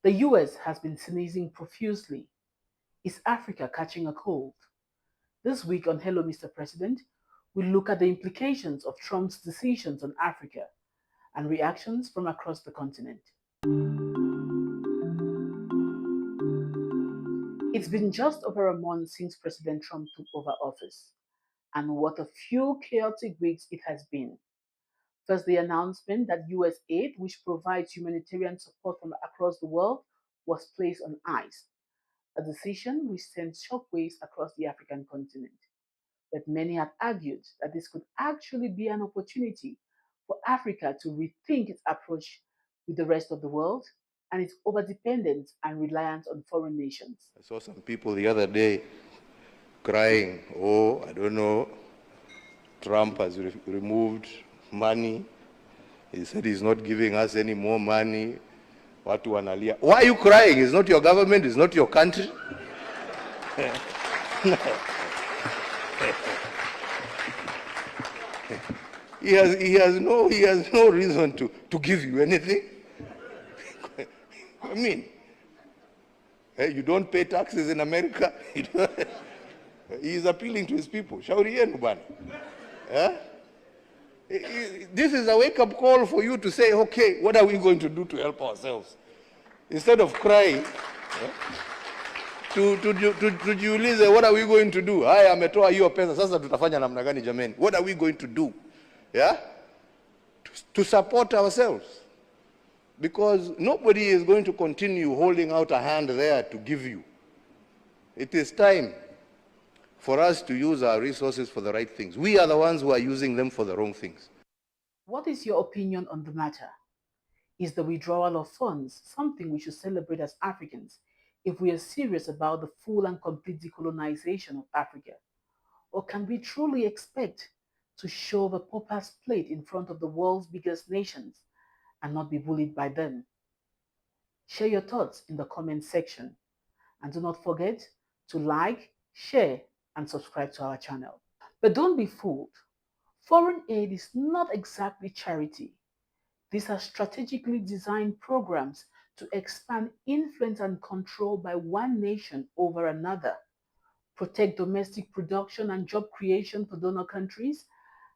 The US has been sneezing profusely. Is Africa catching a cold? This week on Hello, Mr. President, we look at the implications of Trump's decisions on Africa and reactions from across the continent. It's been just over a month since President Trump took over office, and what a few chaotic weeks it has been. First, the announcement that US aid, which provides humanitarian support from across the world, was placed on ice, a decision which sent shockwaves across the African continent. But many have argued that this could actually be an opportunity for Africa to rethink its approach with the rest of the world and its overdependence and reliance on foreign nations. I saw some people the other day crying, oh, I don't know, Trump has removed money. He said he's not giving us any more money. Watu wanalia. Why are you crying? It's not your government, it's not your country. He has no reason to give you anything. I mean, you don't pay taxes in America. He is appealing to his people. Shauri yenu bwana. This is a wake-up call for you to say, okay, what are we going to do to help ourselves? Instead of crying, to Julius, what are we going to do? Haya ametoa hiyo pesa, sasa tutafanya namna gani jameni? What are we going to do? Yeah? To support ourselves. Because nobody is going to continue holding out a hand there to give you. It is time for us to use our resources for the right things. We are the ones who are using them for the wrong things. What is your opinion on the matter? Is the withdrawal of funds something we should celebrate as Africans if we are serious about the full and complete decolonization of Africa? Or can we truly expect to shove a pauper's plate in front of the world's biggest nations and not be bullied by them? Share your thoughts in the comment section. And do not forget to like, share, and subscribe to our channel. But don't be fooled. Foreign aid is not exactly charity. These are strategically designed programs to expand influence and control by one nation over another, protect domestic production and job creation for donor countries,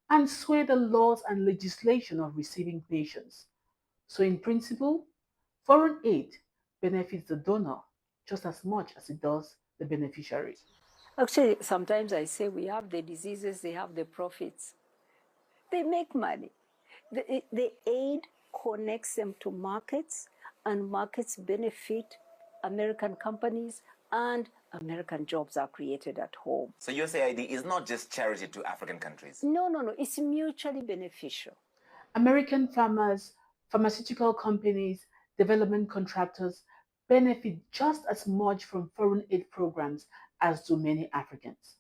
and sway the laws and legislation of receiving nations. So in principle, foreign aid benefits the donor just as much as it does the beneficiary. Actually, sometimes I say we have the diseases, they have the profits. They make money. The aid connects them to markets, and markets benefit American companies, and American jobs are created at home. So USAID is not just charity to African countries? No. It's mutually beneficial. American farmers, pharmaceutical companies, development contractors benefit just as much from foreign aid programs as do many Africans.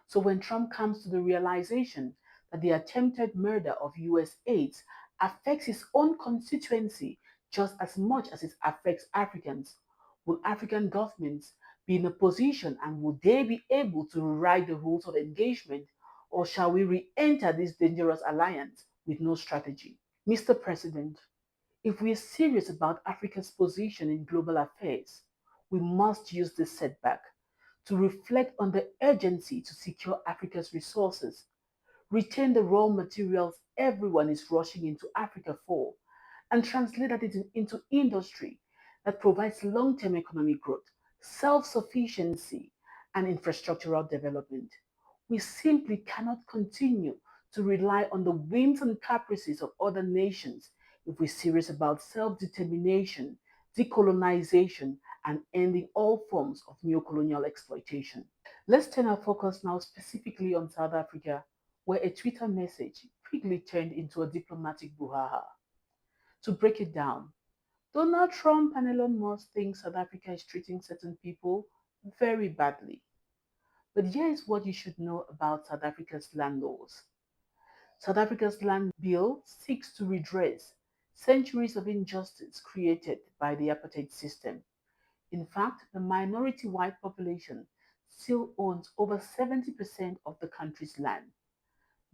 So when Trump comes to the realization that the attempted murder of US aides affects his own constituency just as much as it affects Africans, will African governments be in a position and will they be able to rewrite the rules of engagement, or shall we re-enter this dangerous alliance with no strategy? Mr. President, if we are serious about Africa's position in global affairs, we must use this setback to reflect on the urgency to secure Africa's resources, retain the raw materials everyone is rushing into Africa for, and translate that into industry that provides long-term economic growth, self-sufficiency, and infrastructural development. We simply cannot continue to rely on the whims and caprices of other nations if we're serious about self-determination, decolonization, and ending all forms of neocolonial exploitation. Let's turn our focus now specifically on South Africa, where a Twitter message quickly turned into a diplomatic brouhaha. To break it down, Donald Trump and Elon Musk think South Africa is treating certain people very badly. But here is what you should know about South Africa's land laws. South Africa's land bill seeks to redress centuries of injustice created by the apartheid system. In fact, the minority white population still owns over 70% of the country's land.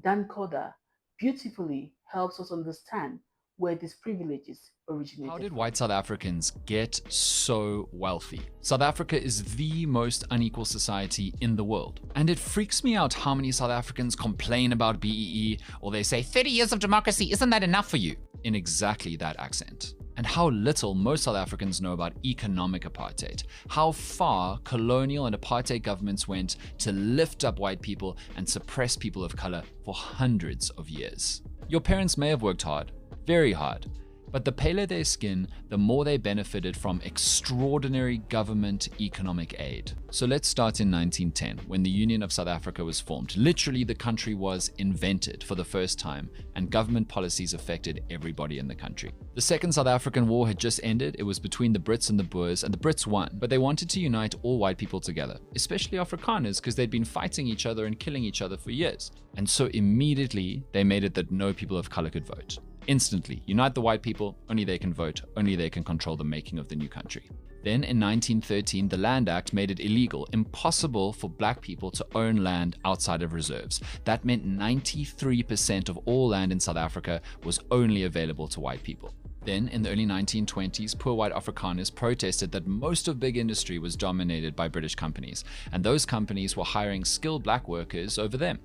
Dan Koda beautifully helps us understand where these privileges originated. How did white South Africans get so wealthy? South Africa is the most unequal society in the world. And it freaks me out how many South Africans complain about BEE, or they say 30 years of democracy, isn't that enough for you? In exactly that accent. And how little most South Africans know about economic apartheid, how far colonial and apartheid governments went to lift up white people and suppress people of color for hundreds of years. Your parents may have worked hard, very hard, but the paler their skin, the more they benefited from extraordinary government economic aid. So let's start in 1910, when the Union of South Africa was formed. Literally, the country was invented for the first time, and government policies affected everybody in the country. The Second South African War had just ended. It was between the Brits and the Boers, and the Brits won, but they wanted to unite all white people together, especially Afrikaners, because they'd been fighting each other and killing each other for years. And so immediately, they made it that no people of color could vote. Instantly, unite the white people, only they can vote, only they can control the making of the new country. Then in 1913, the Land Act made it illegal, impossible for black people to own land outside of reserves. That meant 93% of all land in South Africa was only available to white people. Then, in the early 1920s, poor white Afrikaners protested that most of big industry was dominated by British companies, and those companies were hiring skilled black workers over them.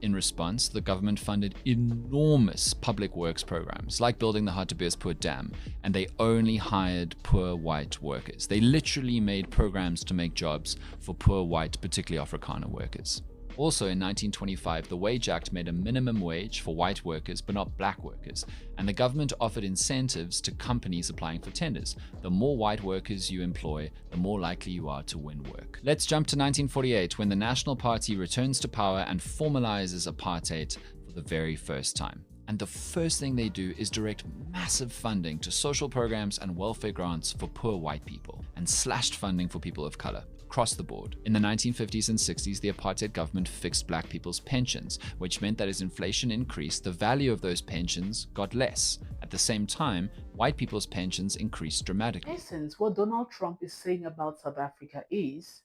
In response, the government funded enormous public works programs, like building the Hartbeespoort Dam, and they only hired poor white workers. They literally made programs to make jobs for poor white, particularly Afrikaner workers. Also in 1925, the Wage Act made a minimum wage for white workers but not black workers, and the government offered incentives to companies applying for tenders. The more white workers you employ, the more likely you are to win work. Let's jump to 1948, when the National Party returns to power and formalizes apartheid for the very first time. And the first thing they do is direct massive funding to social programs and welfare grants for poor white people, and slashed funding for people of color across the board. In the 1950s and 60s, the apartheid government fixed black people's pensions, which meant that as inflation increased, the value of those pensions got less. At the same time, white people's pensions increased dramatically. In essence, what Donald Trump is saying about South Africa is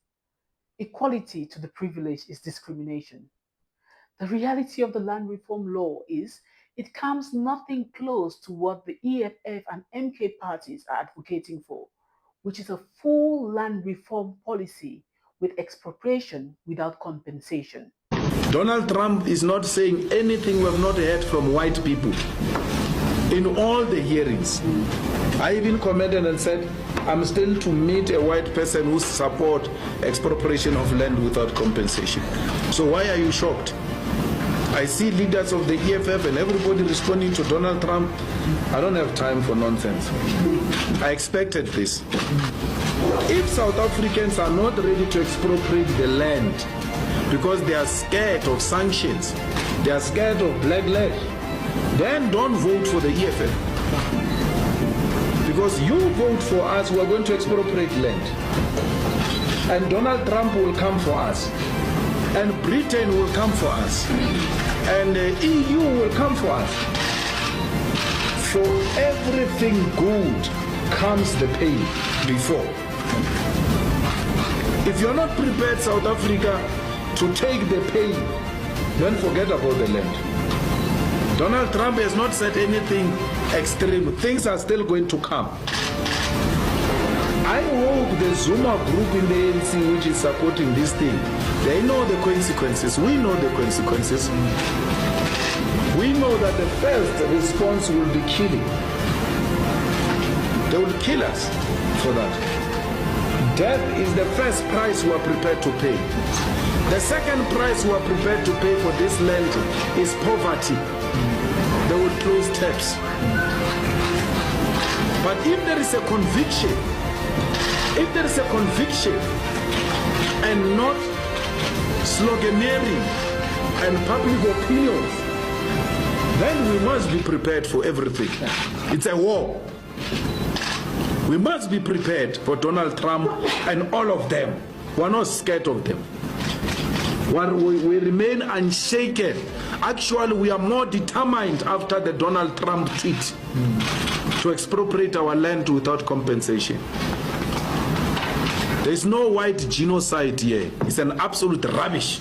equality to the privileged is discrimination. The reality of the land reform law is it comes nothing close to what the EFF and MK parties are advocating for, which is a full land reform policy with expropriation without compensation. Donald Trump is not saying anything we have not heard from white people in all the hearings. I even commented and said, I'm still to meet a white person who supports expropriation of land without compensation. So why are you shocked? I see leaders of the EFF and everybody responding to Donald Trump. I don't have time for nonsense. I expected this. If South Africans are not ready to expropriate the land because they are scared of sanctions, they are scared of blacklead, then don't vote for the EFF. Because you vote for us, we are going to expropriate land. And Donald Trump will come for us. And Britain will come for us. And the EU will come for us. For everything good comes the pain before. If you're not prepared, South Africa, to take the pain, then forget about the land. Donald Trump has not said anything extreme. Things are still going to come. I hope the Zuma group in the ANC, which is supporting this thing, they know the consequences. We know the consequences. We know that the first response will be killing. They will kill us for that. Death is the first price we are prepared to pay. The second price we are prepared to pay for this land is poverty. They will close taps. But if there is a conviction, and not sloganeering and public opinions, then we must be prepared for everything. It's a war. We must be prepared for Donald Trump and all of them. We're not scared of them. We remain unshaken. Actually, we are more determined after the Donald Trump tweet to expropriate our land without compensation. There is no white genocide here. It's an absolute rubbish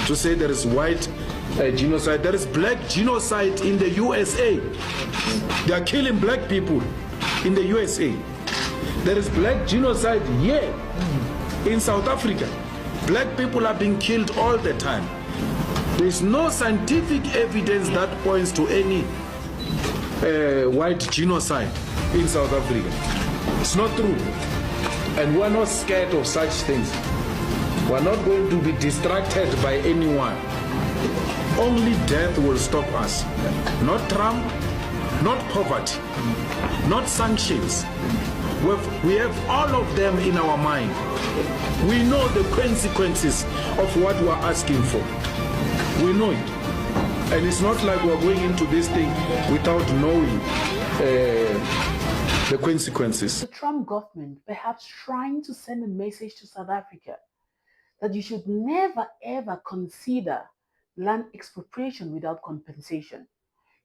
to say there is white genocide. There is black genocide in the USA. They are killing black people in the USA. There is black genocide here in South Africa. Black people are being killed all the time. There is no scientific evidence that points to any white genocide in South Africa. It's not true. And we're not scared of such things. We're not going to be distracted by anyone. Only death will stop us. Not Trump, not poverty, not sanctions. We have all of them in our mind. We know the consequences of what we're asking for. We know it. And it's not like we're going into this thing without knowing the consequences. The Trump government perhaps trying to send a message to South Africa that you should never ever consider land expropriation without compensation.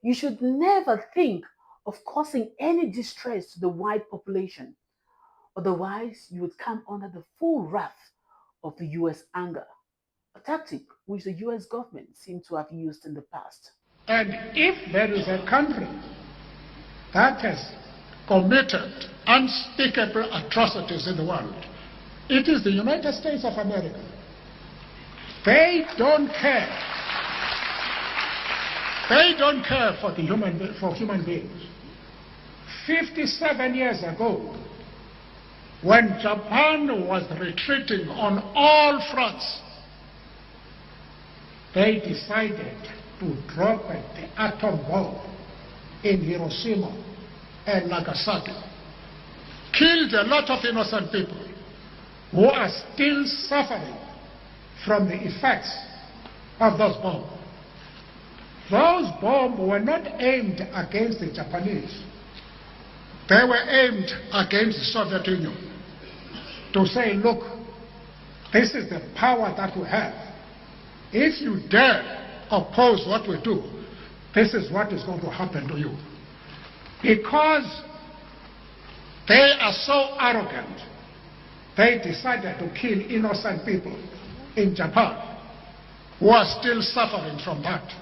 You should never think of causing any distress to the white population. Otherwise, you would come under the full wrath of the US anger, a tactic which the US government seemed to have used in the past. And if there is a country that has committed unspeakable atrocities in the world, it is the United States of America. They don't care. They don't care for human beings. 57 years ago, when Japan was retreating on all fronts, they decided to drop the atom bomb in Hiroshima and Nagasaki. Killed a lot of innocent people who are still suffering from the effects of those bombs. Those bombs were not aimed against the Japanese. They were aimed against the Soviet Union to say, look, this is the power that we have. If you dare oppose what we do, this is what is going to happen to you. Because they are so arrogant, they decided to kill innocent people in Japan who are still suffering from that.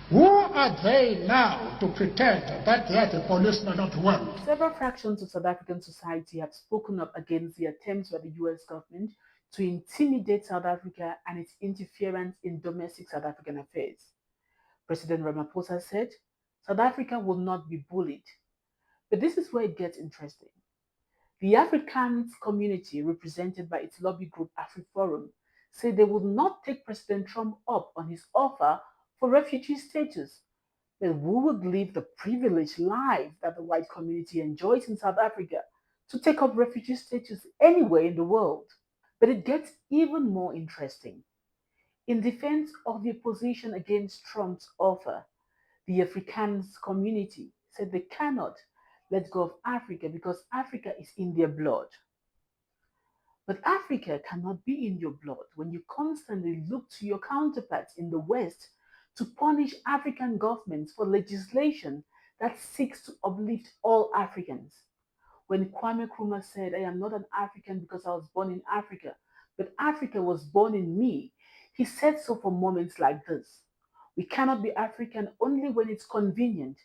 Who are they now to pretend that they are the policemen of the world? Several fractions of South African society have spoken up against the attempts by the US government to intimidate South Africa and its interference in domestic South African affairs. President Ramaphosa said, South Africa will not be bullied. But this is where it gets interesting. The Afrikaans community, represented by its lobby group AfriForum, said they will not take President Trump up on his offer for refugee status. But who would live the privileged life that the white community enjoys in South Africa to take up refugee status anywhere in the world? But it gets even more interesting. In defense of the opposition against Trump's offer, the Afrikaans community said they cannot let go of Africa because Africa is in their blood. But Africa cannot be in your blood when you constantly look to your counterparts in the West to punish African governments for legislation that seeks to uplift all Africans. When Kwame Nkrumah said, I am not an African because I was born in Africa, but Africa was born in me, he said so for moments like this. We cannot be African only when it's convenient.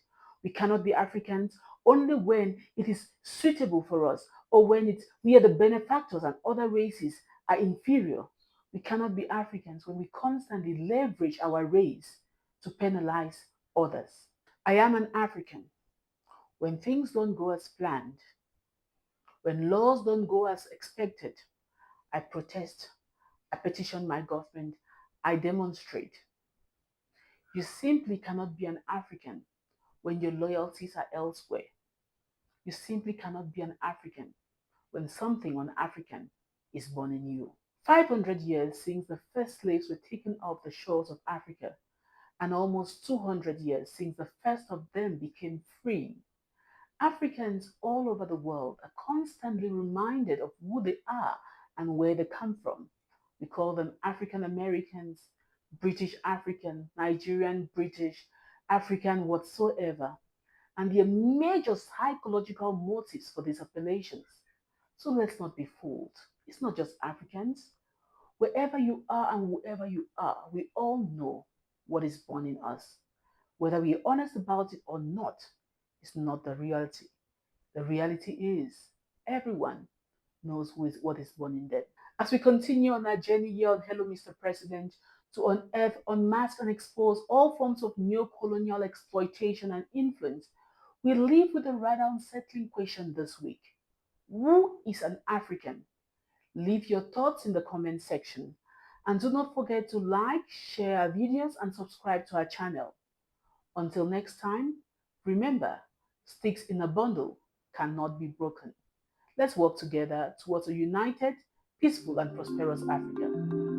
We cannot be Africans only when it is suitable for us or when we are the benefactors and other races are inferior. We cannot be Africans when we constantly leverage our race to penalize others. I am an African when things don't go as planned, when laws don't go as expected. I protest, I petition my government, I demonstrate. You simply cannot be an African when your loyalties are elsewhere. You simply cannot be an African when something un-African is born in you. 500 years since the first slaves were taken off the shores of Africa, and almost 200 years since the first of them became free, Africans all over the world are constantly reminded of who they are and where they come from. We call them African Americans, British African, Nigerian British, African whatsoever. And there are major psychological motives for these appellations. So let's not be fooled. It's not just Africans. Wherever you are and whoever you are, we all know what is born in us. Whether we're honest about it or not, is not the reality. The reality is everyone knows what is born in them. As we continue on our journey here on Hello, Mr. President, to unearth, unmask, and expose all forms of neo-colonial exploitation and influence, we leave with a rather unsettling question this week. Who is an African? Leave your thoughts in the comment section. And do not forget to like, share our videos, and subscribe to our channel. Until next time, remember, sticks in a bundle cannot be broken. Let's work together towards a united, peaceful, and prosperous Africa.